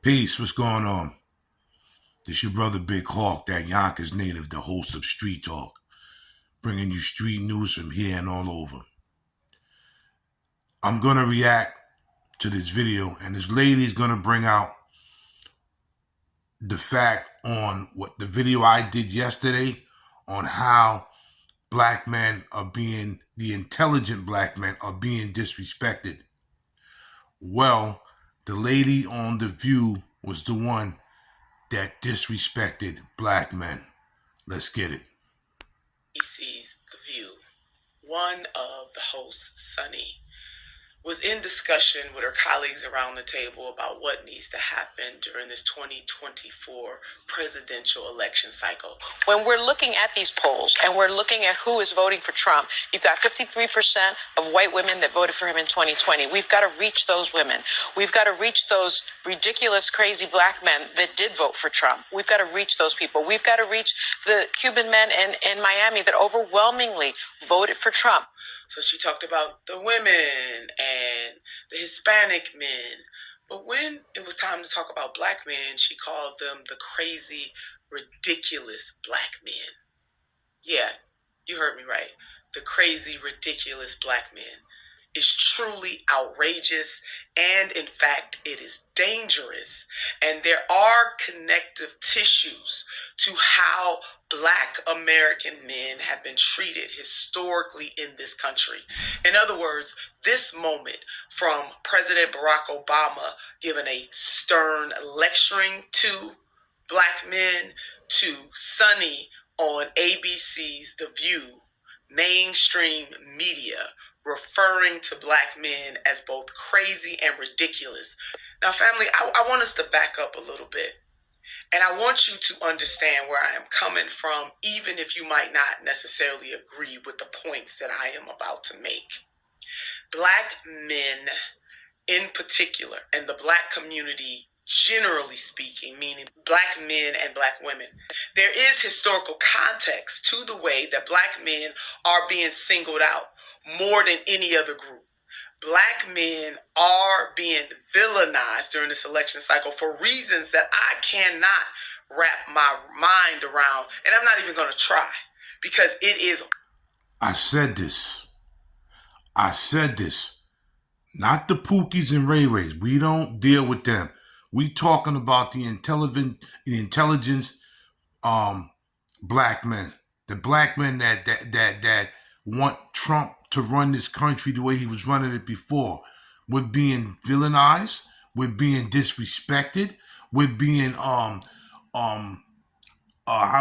Peace, what's going on? This your brother Big Hawk, that Yonkers native, the host of Street Talk, bringing you street news from here and all over. I'm going to react to this video, and this lady's going to bring out the fact on what the video I did yesterday on how black men are being, the intelligent black men are being disrespected. Well, the lady on The View was the one that disrespected black men. Let's get it. He sees The View. One of the hosts, Sunny, was in discussion with her colleagues around the table about what needs to happen during this 2024 presidential election cycle. When we're looking at these polls and we're looking at who is voting for Trump, you've got 53% of white women that voted for him in 2020. We've got to reach those women. We've got to reach those ridiculous, crazy black men that did vote for Trump. We've got to reach those people. We've got to reach the Cuban men in Miami that overwhelmingly voted for Trump. So she talked about the women and the Hispanic men. But when it was time to talk about black men, she called them the crazy, ridiculous black men. Yeah, you heard me right. The crazy, ridiculous black men is truly outrageous, and in fact, it is dangerous. And there are connective tissues to how black American men have been treated historically in this country. In other words, this moment from President Barack Obama giving a stern lecturing to black men, to Sunny on ABC's The View, mainstream media, referring to black men as both crazy and ridiculous. Now, family, I want us to back up a little bit. And I want you to understand where I am coming from, even if you might not necessarily agree with the points that I am about to make. Black men in particular, and the black community generally speaking, meaning black men and black women, there is historical context to the way that black men are being singled out more than any other group. Black men are being villainized during this election cycle for reasons that I cannot wrap my mind around, and I'm not even going to try, because it is. I said this. Not the Pookies and Ray Rays. We don't deal with them. We talking about the intelligence black men. The black men that want Trump to run this country the way he was running it before. We're being villainized. We're being disrespected. We're being how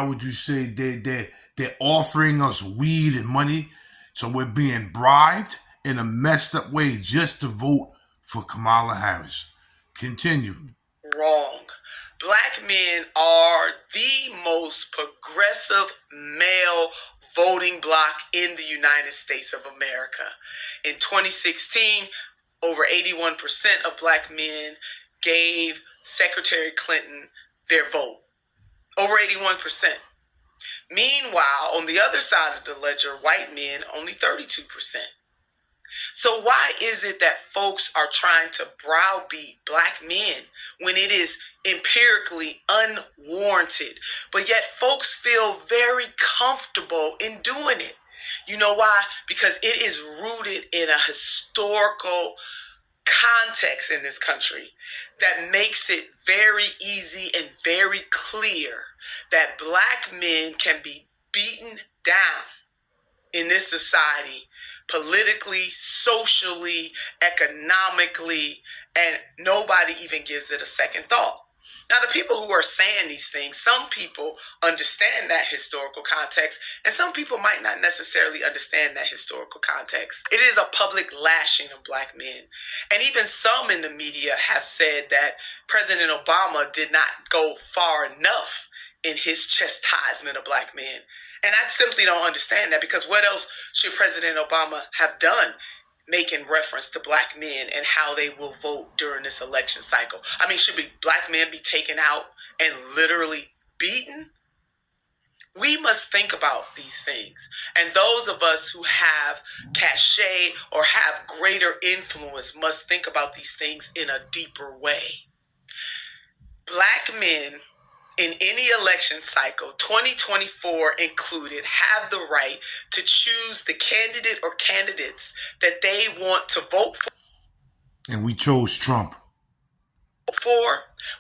would you say, they're offering us weed and money, so we're being bribed in a messed up way just to vote for Kamala Harris. Continue. Wrong. Black men are the most progressive male voting bloc in the United States of America. In 2016, over 81% of black men gave Secretary Clinton their vote. Over 81%. Meanwhile, on the other side of the ledger, white men, only 32%. So why is it that folks are trying to browbeat black men when it is empirically unwarranted, but yet folks feel very comfortable in doing it? You know why? Because it is rooted in a historical context in this country that makes it very easy and very clear that black men can be beaten down in this society politically, socially, economically, and nobody even gives it a second thought. Now, the people who are saying these things, some people understand that historical context, and some people might not necessarily understand that historical context. It is a public lashing of black men. And even some in the media have said that President Obama did not go far enough in his chastisement of black men. And I simply don't understand that, because what else should President Obama have done making reference to black men and how they will vote during this election cycle? I mean, should black men be taken out and literally beaten? We must think about these things. And those of us who have cachet or have greater influence must think about these things in a deeper way. Black men in any election cycle, 2024 included, have the right to choose the candidate or candidates that they want to vote for. And we chose Trump.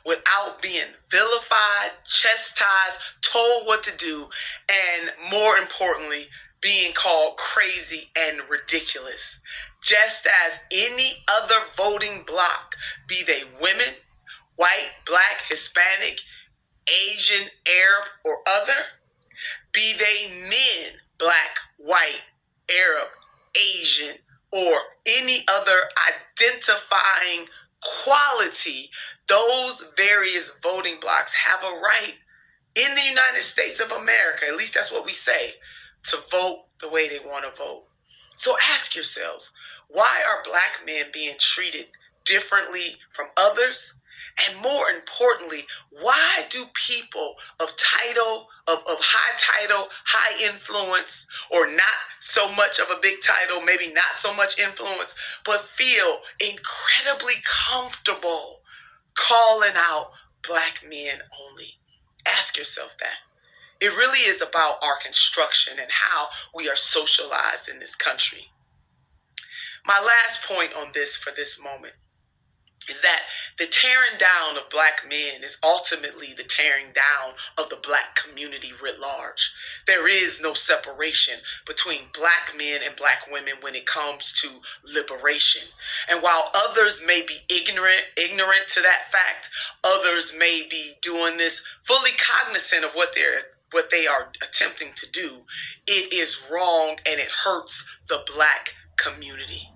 Without being vilified, chastised, told what to do, and more importantly, being called crazy and ridiculous. Just as any other voting bloc, be they women, white, black, Hispanic, Asian, Arab, or other, be they men, black, white, Arab, Asian, or any other identifying quality, those various voting blocks have a right in the United States of America, at least that's what we say, to vote the way they want to vote. So ask yourselves, why are black men being treated differently from others? And more importantly, why do people of title, of high title, high influence, or not so much of a big title, maybe not so much influence, but feel incredibly comfortable calling out black men only? Ask yourself that. It really is about our construction and how we are socialized in this country. My last point on this for this moment is that the tearing down of black men is ultimately the tearing down of the black community writ large. There is no separation between black men and black women when it comes to liberation. And while others may be ignorant to that fact, others may be doing this fully cognizant of what they are attempting to do, it is wrong and it hurts the black community.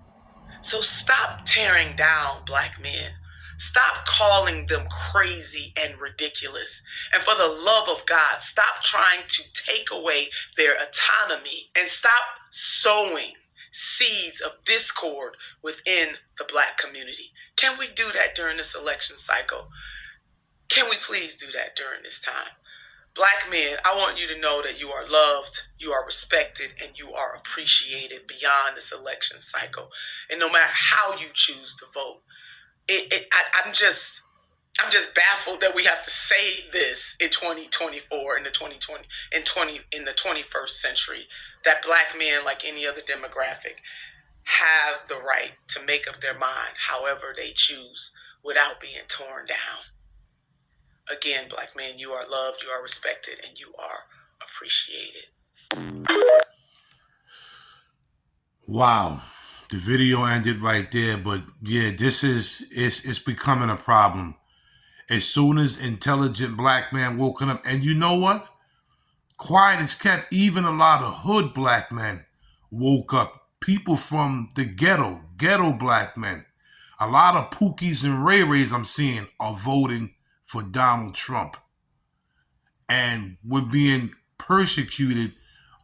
So stop tearing down black men. Stop calling them crazy and ridiculous. And for the love of God, stop trying to take away their autonomy and stop sowing seeds of discord within the black community. Can we do that during this election cycle? Can we please do that during this time? Black men, I want you to know that you are loved, you are respected, and you are appreciated beyond this election cycle. And no matter how you choose to vote, I'm just baffled that we have to say this in 2024, in the 21st century, that black men, like any other demographic, have the right to make up their mind however they choose without being torn down. Again, black men, you are loved, you are respected, and you are appreciated. Wow. The video ended right there, but yeah, it's becoming a problem. As soon as intelligent black men woken up, and you know what? Quiet is kept. Even a lot of hood black men woke up. People from the ghetto black men. A lot of Pookies and Ray Rays I'm seeing are voting for Donald Trump. And we're being persecuted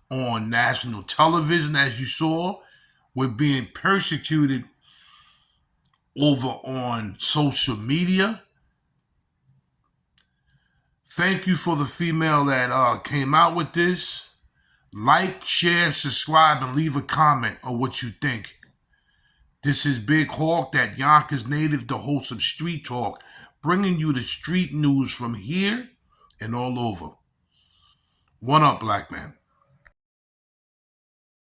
on national television, as you saw. We're being persecuted over on social media. Thank you for the female that came out with this. Like, share, subscribe, and leave a comment on what you think. This is Big Hawk, that Yonkers native, the host of Street Talk, bringing you the street news from here and all over. One up, black man.